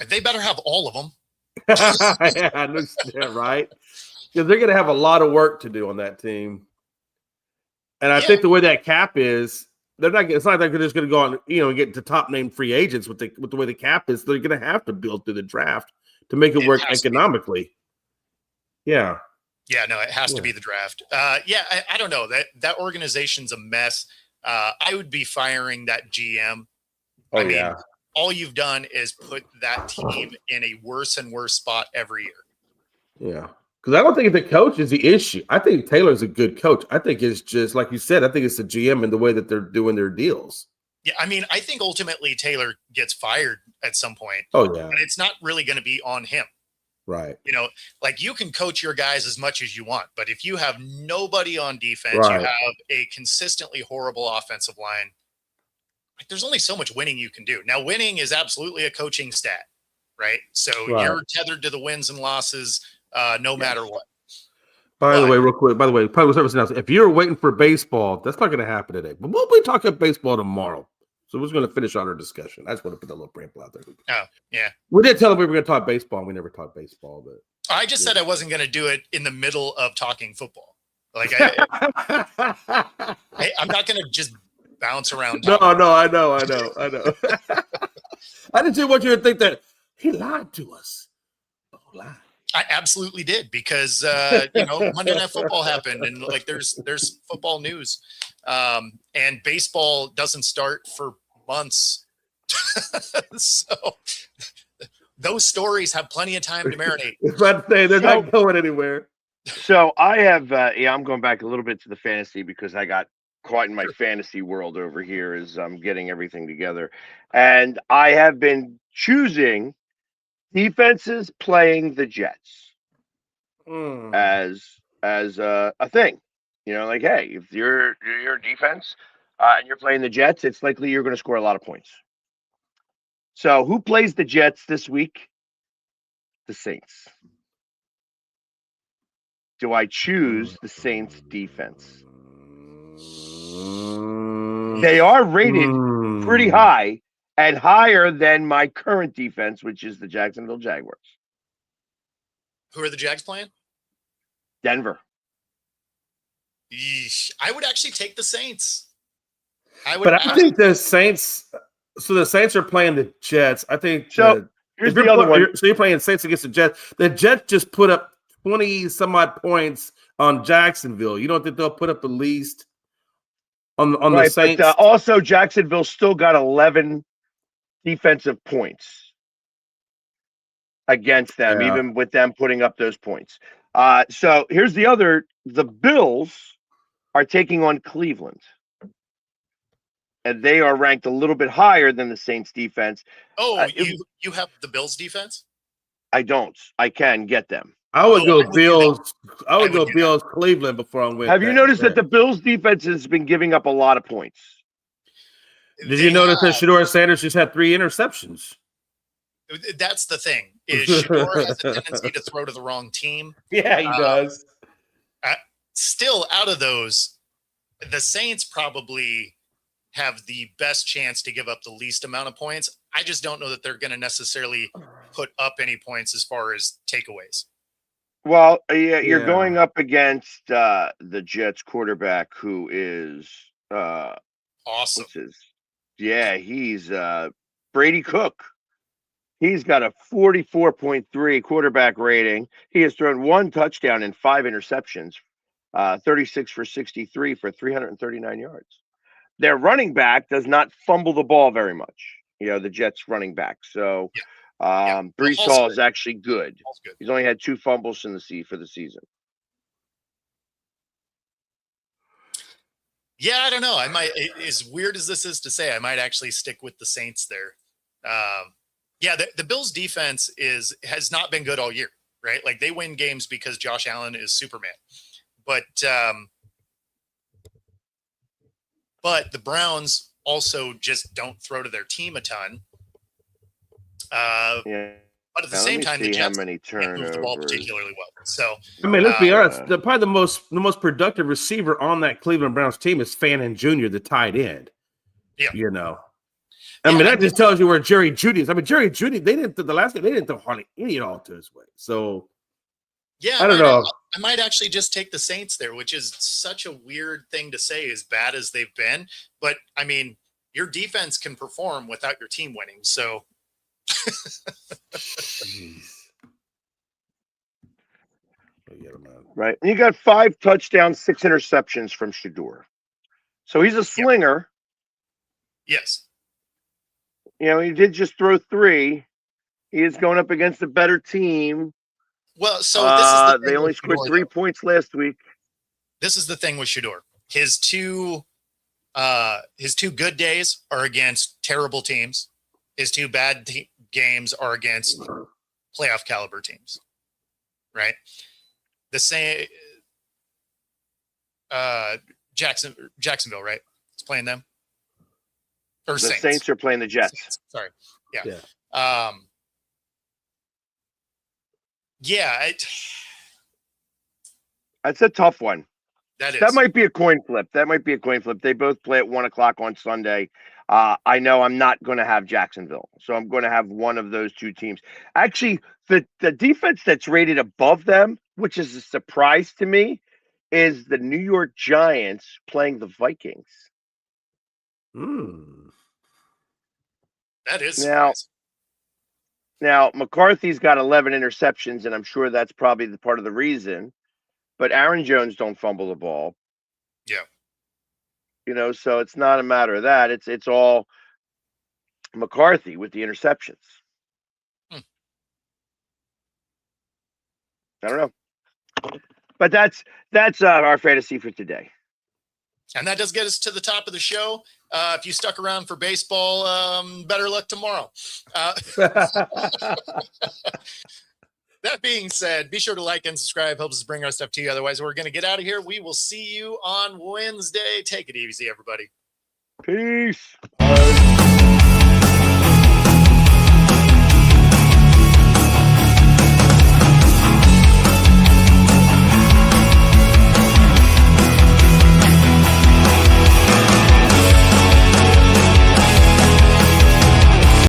they better have all of them. Yeah, right. Because they're going to have a lot of work to do on that team. And I think the way that cap is, they're not. It's not like they're just going to go on, and get to top name free agents with the way the cap is. They're going to have to build through the draft to make it work economically. Yeah. Yeah, no, it has to be the draft. I don't know. That organization's a mess. I would be firing that GM. All you've done is put that team in a worse and worse spot every year. Yeah. Because I don't think the coach is the issue. I think Taylor's a good coach. I think it's just, like you said, I think it's the GM and the way that they're doing their deals. Yeah, I mean, I think ultimately Taylor gets fired at some point. Oh, yeah. But it's not really going to be on him. Right. You can coach your guys as much as you want, but if you have nobody on defense, you have a consistently horrible offensive line, there's only so much winning you can do. Now, winning is absolutely a coaching stat, right? So you're tethered to the wins and losses no matter what. By the way, real quick, public service announcement. If you're waiting for baseball, that's not going to happen today. But we'll be talking baseball tomorrow. So we're just going to finish out our discussion. I just want to put a little preamble out there. Oh, yeah. We did tell them we were going to talk baseball, and we never talked baseball. But I just said I wasn't going to do it in the middle of talking football. I'm not going to just bounce around. No, I know. I just want you to think that he lied to us. Oh, lie. I absolutely did because Monday Night Football happened and like there's football news, and baseball doesn't start for months, so those stories have plenty of time to marinate. I was about to say they're not going anywhere. So I have, I'm going back a little bit to the fantasy because I got caught in my fantasy world over here as I'm getting everything together, and I have been choosing defenses playing the Jets as a thing. Like, hey, if you're defense and you're playing the Jets, it's likely you're going to score a lot of points. So who plays the Jets this week? The Saints. Do I choose the Saints defense? They are rated pretty high and higher than my current defense, which is the Jacksonville Jaguars. Who are the Jags playing? Denver. Yeesh. I would actually take the Saints. I think the Saints. So the Saints are playing the Jets. I think. So here's the other one. So you're playing Saints against the Jets. The Jets just put up 20 some odd points on Jacksonville. You don't think they'll put up the least on the Saints? But also Jacksonville still got 11 defensive points against them, even with them putting up those points. So here's the other. The Bills are taking on Cleveland, and they are ranked a little bit higher than the Saints defense. Oh, you have the Bills defense? I don't. I can get them. I would go Bills. I would go Bills Cleveland before I'm with. Have you noticed that the Bills defense has been giving up a lot of points? Did you notice that Shedeur Sanders just had 3 interceptions? That's the thing. Is Shedeur has a tendency to throw to the wrong team. Yeah, he does. Still, out of those, the Saints probably have the best chance to give up the least amount of points. I just don't know that they're going to necessarily put up any points as far as takeaways. Well, you're going up against the Jets quarterback, who is awesome. He's Brady Cook. He's got a 44.3 quarterback rating. He has thrown 1 touchdown and 5 interceptions, 36 for 63 for 339 yards. Their running back does not fumble the ball very much. The Jets running back. So Breece Hall is actually good. He's only had 2 fumbles for the season. Yeah, I don't know. I might, as weird as this is to say, I might actually stick with the Saints there. The Bills defense has not been good all year, right? Like they win games because Josh Allen is Superman. But the Browns also just don't throw to their team a ton. But at the same time, the Jets can't move the ball particularly well. So I mean, let's be honest. Probably the most productive receiver on that Cleveland Browns team is Fannin Jr., the tight end. Yeah, I mean, that just tells you where Jerry Jeudy is. I mean, Jerry Jeudy, they didn't throw hardly any at all to his way. So yeah, I don't know. I might actually just take the Saints there, which is such a weird thing to say, as bad as they've been. But I mean, your defense can perform without your team winning. So. Right. And you got 5 touchdowns, 6 interceptions from Shedeur. So he's a slinger. Yes. He did just throw 3. He is going up against a better team. Well, so this is they only scored 3 points last week. This is the thing with Shedeur. His two good days are against terrible teams. His 2 bad games are against playoff caliber teams, right? The same Jacksonville, right? It's playing them. Or the Saints. Saints are playing the Jets. Saints. Sorry. Yeah. It's a tough one. That might be a coin flip. They both play at 1:00 on Sunday. I know I'm not going to have Jacksonville, so I'm going to have one of those 2 teams. Actually, the defense that's rated above them, which is a surprise to me, is the New York Giants playing the Vikings. That is Now, surprising. Now, McCarthy's got 11 interceptions, and I'm sure that's probably the part of the reason. But Aaron Jones don't fumble the ball. Yeah. So it's not a matter of that. It's all McCarthy with the interceptions. I don't know. But that's our fantasy for today. And that does get us to the top of the show. If you stuck around for baseball, better luck tomorrow. That being said, be sure to like and subscribe. Helps us bring our stuff to you. Otherwise, we're going to get out of here. We will see you on Wednesday. Take it easy, everybody. Peace.